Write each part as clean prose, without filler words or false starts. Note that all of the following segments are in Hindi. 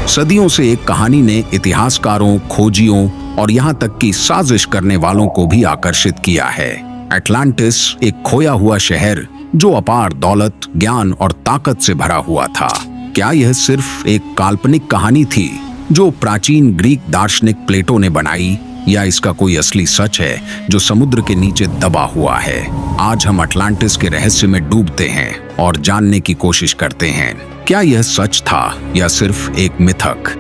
सदियों से एक कहानी ने इतिहासकारों, खोजियों और यहाँ तक कि साजिश करने वालों को भी आकर्षित किया है। अटलांटिस एक खोया हुआ शहर जो अपार दौलत, ज्ञान और ताकत से भरा हुआ था। क्या यह सिर्फ एक काल्पनिक कहानी थी जो प्राचीन ग्रीक दार्शनिक प्लेटो ने बनाई, या इसका कोई असली सच है जो समुद्र के नीचे दबा हुआ है? आज हम अटलांटिस के रहस्य में डूबते हैं और जानने की कोशिश करते हैं, क्या यह सच था या सिर्फ एक मिथक?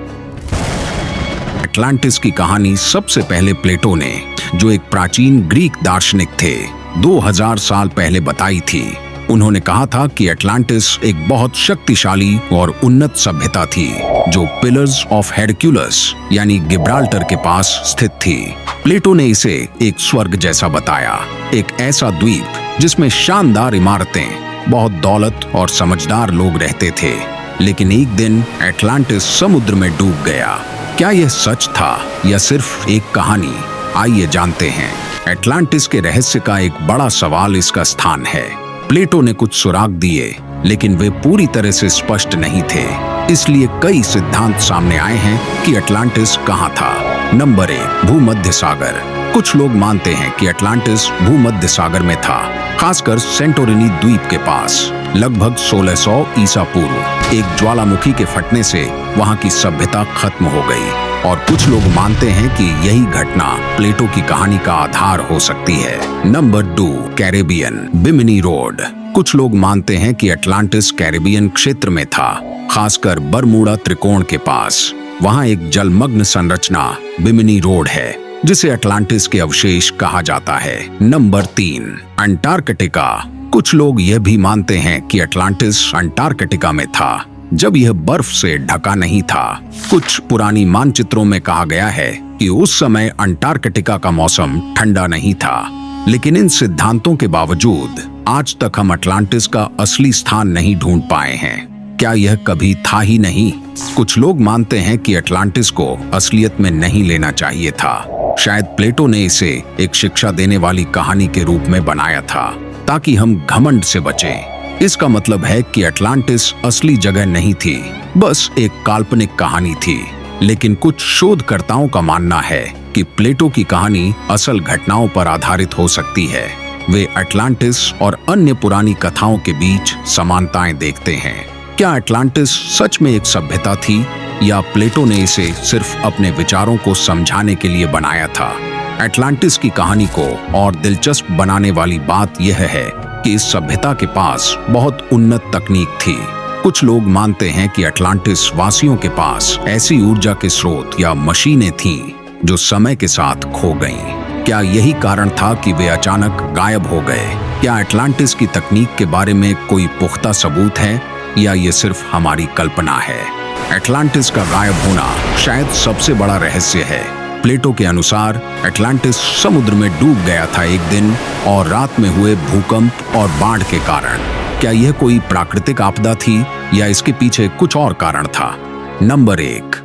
अटलांटिस की कहानी सबसे पहले प्लेटो ने, जो एक प्राचीन ग्रीक दार्शनिक थे, 2000 साल पहले बताई थी। उन्होंने कहा था कि अटलांटिस एक बहुत शक्तिशाली और उन्नत सभ्यता थी जो पिलर्स ऑफ हेरक्युलस यानी गिब्राल्टर के पास स्थित थी। प्लेटो ने इसे एक स्वर्ग जैसा बताया, एक ऐसा द्वीप जिसमें शानदार इमारतें, बहुत दौलत और समझदार लोग रहते थे। लेकिन एक दिन अटलांटिस समुद्र में डूब गया। क्या यह सच था या सिर्फ एक कहानी? आइए जानते हैं। अटलांटिस के रहस्य का एक बड़ा सवाल इसका स्थान है। प्लेटो ने कुछ सुराग दिए, लेकिन वे पूरी तरह से स्पष्ट नहीं थे। इसलिए कई सिद्धांत सामने आए हैं कि अटलांटिस कहाँ था। नंबर 1, भूमध्य सागर। कुछ लोग मानते हैं कि अटलांटिस भूमध्य सागर में था, खासकर सेंटोरिनी द्वीप के पास। लगभग 1600 ईसा पूर्व एक ज्वालामुखी के फटने से वहां की सभ्यता खत्म हो गई, और कुछ लोग मानते हैं कि यही घटना प्लेटो की कहानी का आधार हो सकती है। Number 2, Caribbean, Bimini road. कुछ लोग मानते हैं कि अटलांटिस कैरेबियन क्षेत्र में था, खासकर बरमूडा त्रिकोण के पास। वहां एक जलमग्न संरचना बिमिनी रोड है जिसे अटलांटिस के अवशेष कहा जाता है। Number 3, Antarctica. कुछ लोग यह भी मानते हैं कि अटलांटिस अंटार्कटिका में था जब यह बर्फ से ढका नहीं था। कुछ पुरानी मानचित्रों में कहा गया है कि उस समय अंटार्कटिका का मौसम ठंडा नहीं था। लेकिन इन सिद्धांतों के बावजूद आज तक हम अटलांटिस का असली स्थान नहीं ढूंढ पाए हैं। क्या यह कभी था ही नहीं? कुछ लोग मानते हैं कि अटलांटिस को असलियत में नहीं लेना चाहिए था। शायद प्लेटो ने इसे एक शिक्षा देने वाली कहानी के रूप में बनाया था ताकि हम घमंड से बचें। इसका मतलब है कि अटलांटिस असली जगह नहीं थी, बस एक काल्पनिक कहानी थी। लेकिन कुछ शोधकर्ताओं का मानना है कि प्लेटो की कहानी असल घटनाओं पर आधारित हो सकती है। वे अटलांटिस और अन्य पुरानी कथाओं के बीच समानताएं देखते हैं। क्या अटलांटिस सच में एक सभ्यता थी, या प्लेटो ने इसे सिर्फ अपने विचारों को समझाने के लिए बनाया था? अटलांटिस की कहानी को और दिलचस्प बनाने वाली बात यह है कि इस सभ्यता के पास बहुत उन्नत तकनीक थी। कुछ लोग मानते हैं कि अटलांटिस वासियों के पास ऐसी ऊर्जा के स्रोत या मशीनें थीं जो समय के साथ खो गईं। क्या यही कारण था कि वे अचानक गायब हो गए? क्या अटलांटिस की तकनीक के बारे में कोई पुख्ता सबूत है, या ये सिर्फ हमारी कल्पना है? अटलांटिस का गायब होना शायद सबसे बड़ा रहस्य है। प्लेटो के अनुसार अटलांटिस समुद्र में डूब गया था एक दिन, और रात में हुए भूकंप और बाढ़ के कारण। क्या यह कोई प्राकृतिक आपदा थी, या इसके पीछे कुछ और कारण था? नंबर 1,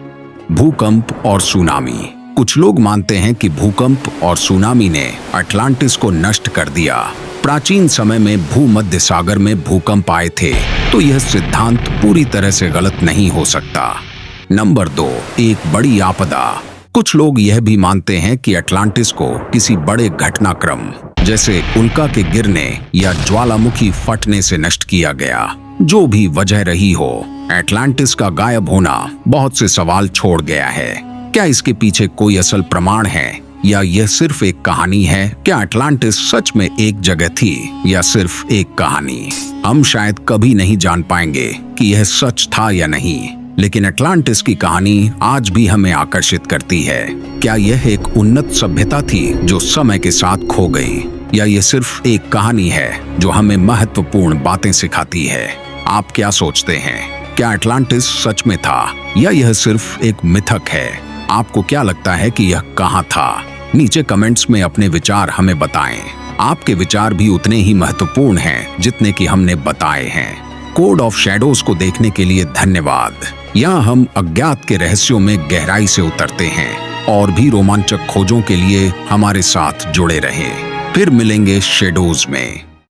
भूकंप और सुनामी। कुछ लोग मानते हैं कि भूकंप और सुनामी ने अटलांटिस को नष्ट कर दिया। प्राचीन समय में भूमध्य सागर में भूकंप आए थे, तो यह सिद्धांत पूरी तरह से गलत नहीं हो सकता। नंबर 2, एक बड़ी आपदा। कुछ लोग यह भी मानते हैं कि अटलांटिस को किसी बड़े घटनाक्रम जैसे उल्का के गिरने या ज्वालामुखी फटने से नष्ट किया गया। जो भी वजह रही हो, अटलांटिस का गायब होना बहुत से सवाल छोड़ गया है। क्या इसके पीछे कोई असल प्रमाण है, या यह सिर्फ एक कहानी है? क्या अटलांटिस सच में एक जगह थी, या सिर्फ एक कहानी? हम शायद कभी नहीं जान पाएंगे कि यह सच था या नहीं, लेकिन अटलांटिस की कहानी आज भी हमें आकर्षित करती है। क्या यह एक उन्नत सभ्यता थी जो समय के साथ खो गई, या यह सिर्फ एक कहानी है जो हमें महत्वपूर्ण बातें सिखाती है? आप क्या सोचते हैं? क्या अटलांटिस सच में था, या यह सिर्फ एक मिथक है? आपको क्या लगता है कि यह कहाँ था? नीचे कमेंट्स में अपने विचार हमें बताएं। आपके विचार भी उतने ही महत्वपूर्ण हैं जितने कि हमने बताए हैं। कोड ऑफ शैडोज को देखने के लिए धन्यवाद। यहाँ हम अज्ञात के रहस्यों में गहराई से उतरते हैं, और भी रोमांचक खोजों के लिए हमारे साथ जुड़े रहें। फिर मिलेंगे शैडोज में।